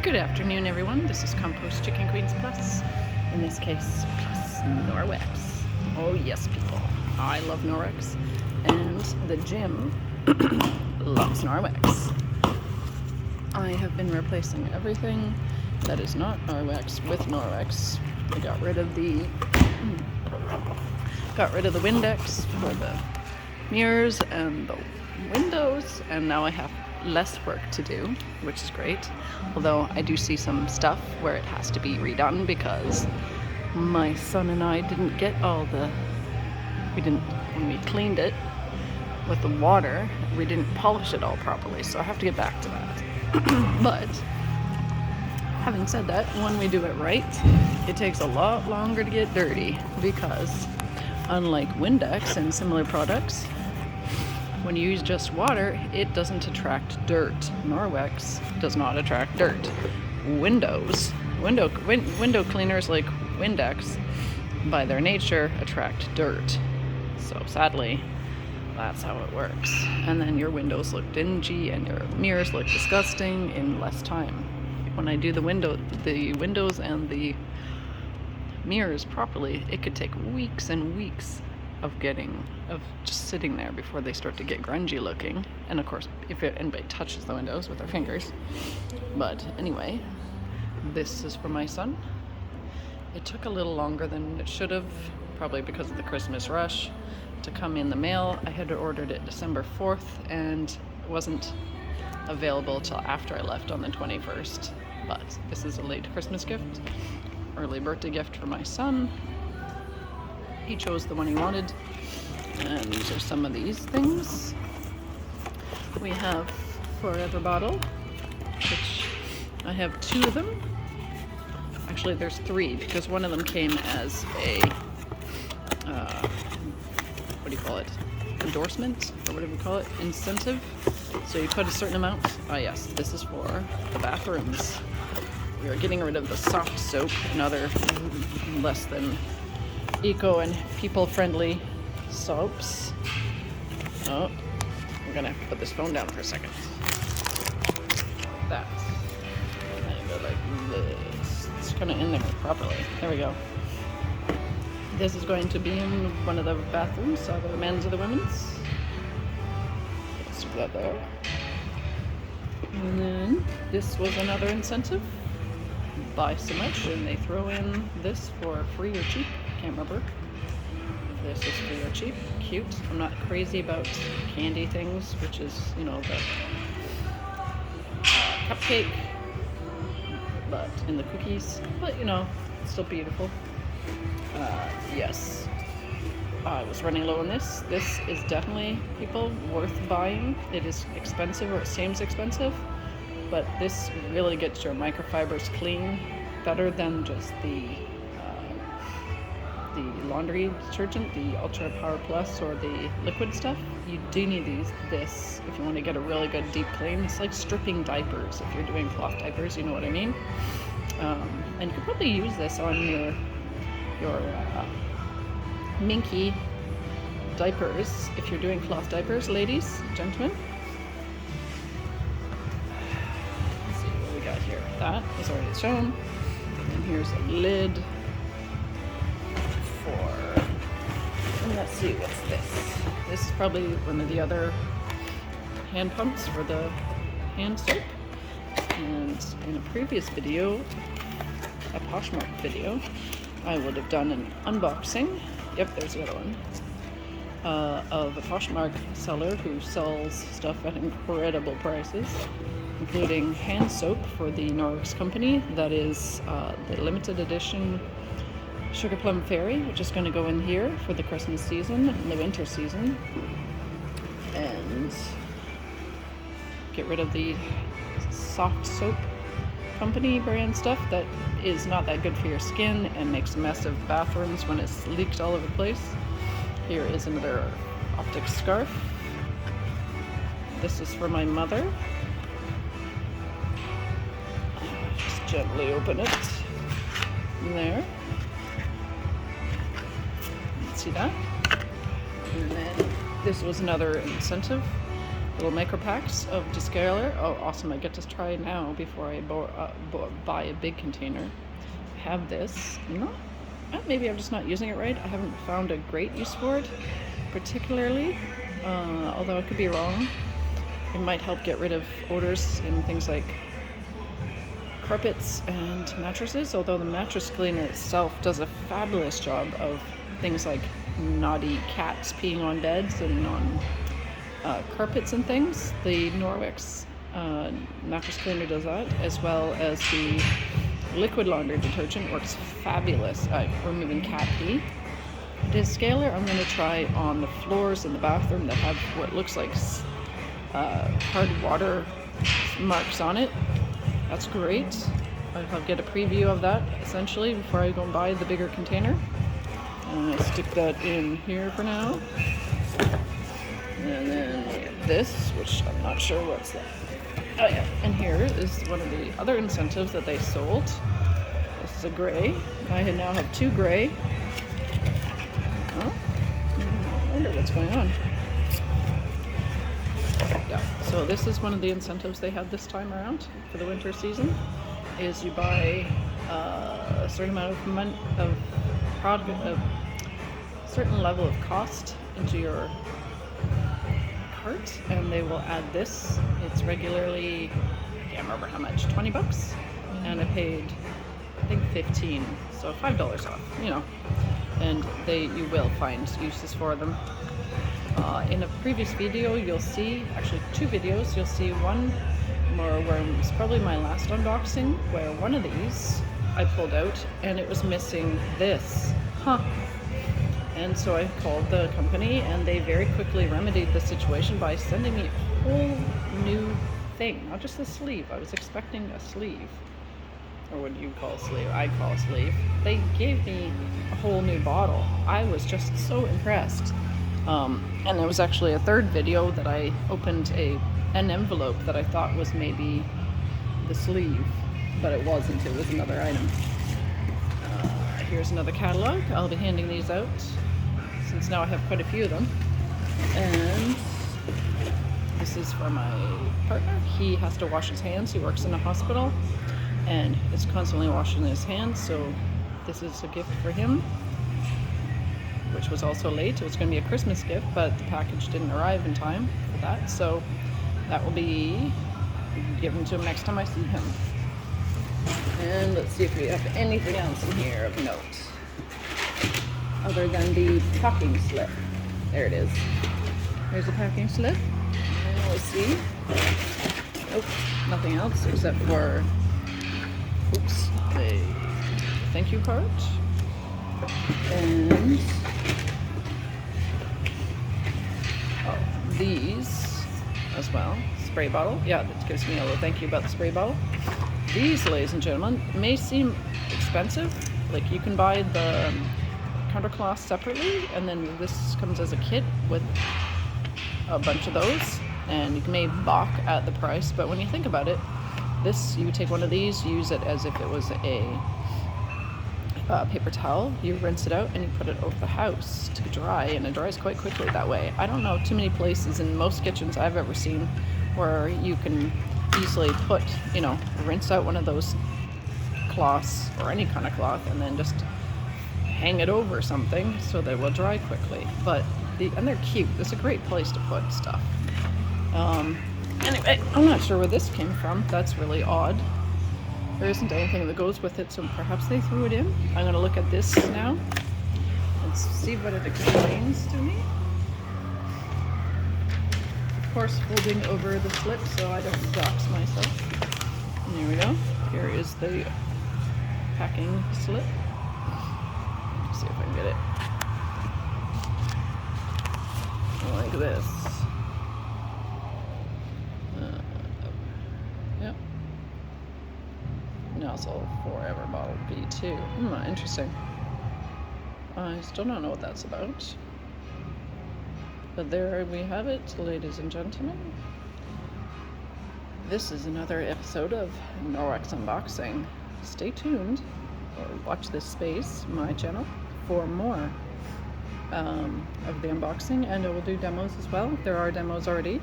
Good afternoon, everyone. This is Compost Chicken Queens Plus. In this case, plus Norwex. Oh yes, people. I love Norwex. And the gym loves Norwex. I have been replacing everything that is not Norwex with Norwex. I got rid of the Windex for the mirrors and the windows, and now I have less work to do, which is great. Although I do see some stuff where it has to be redone because my son and I didn't get when we cleaned it with the water, we didn't polish it all properly, so I have to get back to that. But having said that, when we do it right, it takes a lot longer to get dirty because unlike Windex and similar products, when you use just water, it doesn't attract dirt. Norwex does not attract dirt. Window cleaners like Windex, by their nature, attract dirt. So sadly, that's how it works. And then your windows look dingy and your mirrors look disgusting in less time. When I do the windows and the mirrors properly, it could take weeks and weeks of just sitting there before they start to get grungy looking. And of course, if anybody touches the windows with their fingers. But anyway, this is for my son. It took a little longer than it should have, probably because of the Christmas rush, to come in the mail. I had ordered it December 4th and it wasn't available till after I left on the 21st. But this is a late Christmas gift, early birthday gift for my son. He chose the one he wanted, and these are some of these things. We have Forever bottle, which I have 2 of them. Actually, there's 3 because one of them came as a what do you call it? Endorsement, or whatever you call it, incentive. So you put a certain amount. Ah, yes, this is for the bathrooms. We are getting rid of the soft soap and other less than eco and people-friendly soaps. Oh, I'm gonna have to put this phone down for a second. That. And then go like this. It's kind of in there properly. There we go. This is going to be in one of the bathrooms, either the men's or the women's. Let's stick that there. And then this was another incentive. Buy so much, and they throw in this for free or cheap. Can't remember if this is free or cheap. Cute. I'm not crazy about candy things, which is, the cupcake, but in the cookies. But it's still beautiful. Yes, I was running low on this. This is definitely, people, worth buying. It is expensive, or it seems expensive, but this really gets your microfibers clean better than just the laundry detergent, the Ultra Power Plus, or the liquid stuff. You do need this if you want to get a really good deep clean. It's like stripping diapers. If you're doing cloth diapers, you know what I mean. And you could probably use this on your minky diapers if you're doing cloth diapers, ladies, gentlemen. Let's see what we got here. That is already shown. And here's a lid and let's see, what's this? This is probably one of the other hand pumps for the hand soap. And in a previous video, a Poshmark video, I would have done an unboxing. Yep, there's the other one. Of a Poshmark seller who sells stuff at incredible prices, including hand soap for the Norwex company. That is the limited edition Sugar Plum Fairy, which is going to go in here for the Christmas season and the winter season. And get rid of the soft soap company brand stuff that is not that good for your skin and makes a mess of bathrooms when it's leaked all over the place. Here is another optic scarf. This is for my mother. Just gently open it. There. See that? And then this was another incentive little micro packs of descaler. Oh, awesome! I get to try now before I buy a big container. I have this. Maybe I'm just not using it right. I haven't found a great use for it, particularly. Although I could be wrong. It might help get rid of odors in things like carpets and mattresses, although the mattress cleaner itself does a fabulous job of things like naughty cats peeing on beds and on carpets and things. The Norwex mattress cleaner does that, as well as the liquid laundry detergent works fabulous at removing cat pee. Descaler I'm going to try on the floors in the bathroom that have what looks like hard water marks on it. That's great. I'll get a preview of that essentially before I go and buy the bigger container. And I stick that in here for now. And then we have this, which I'm not sure what's that. Oh yeah, and here is one of the other incentives that they sold. This is a gray. I now have two gray. Oh, I wonder what's going on. Yeah, so this is one of the incentives they had this time around for the winter season, is you buy a certain amount of product, a certain level of cost into your cart, and they will add this. It's regularly, I can't remember how much, $20, and I paid, I think 15, so $5 off, and you will find uses for them. In a previous video, you'll see, actually two videos, you'll see one more where it was probably my last unboxing, where one of these I pulled out and it was missing this. And so I called the company and they very quickly remedied the situation by sending me a whole new thing, not just a sleeve. I was expecting a sleeve. Or what do you call a sleeve? I call a sleeve. They gave me a whole new bottle. I was just so impressed. And there was actually a third video that I opened an envelope that I thought was maybe the sleeve, but it wasn't. It was another item. Here's another catalog. I'll be handing these out since now I have quite a few of them. And this is for my partner. He has to wash his hands. He works in a hospital and is constantly washing his hands, so this is a gift for him, which was also late. It was going to be a Christmas gift, but the package didn't arrive in time for that, so that will be given to him next time I see him. And let's see if we have anything else in here of note, other than the packing slip. There it is. There's the packing slip. And we'll see. Nope, nothing else except for, a thank you card. And these as well. Spray bottle. Yeah, that gives me a little thank you about the spray bottle. These, ladies and gentlemen, may seem expensive. Like, you can buy the countercloth separately, and then this comes as a kit with a bunch of those, and you may balk at the price, but when you think about it, this, you take one of these, use it as if it was a paper towel, you rinse it out and you put it over the house to dry, and it dries quite quickly that way. I don't know too many places in most kitchens I've ever seen where you can easily put, rinse out one of those cloths or any kind of cloth and then just hang it over something so that it will dry quickly. And they're cute. It's a great place to put stuff. Anyway, I'm not sure where this came from. That's really odd. There isn't anything that goes with it, so perhaps they threw it in. I'm going to look at this now and see what it explains to me. Of course, holding over the slip so I don't dox myself. And there we go. Here is the packing slip. Let's see if I can get it. Like this. Yep. Nozzle forever bottle B2. Interesting. I still don't know what that's about. But there we have it, ladies and gentlemen. This is another episode of Norwex Unboxing. Stay tuned, or watch this space, my channel, for more of the unboxing, and I will do demos as well. There are demos already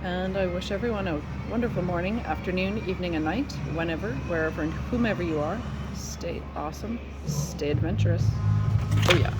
And I wish everyone a wonderful morning, afternoon, evening, and night, whenever, wherever, and whomever you are. Stay awesome, stay adventurous. Oh yeah.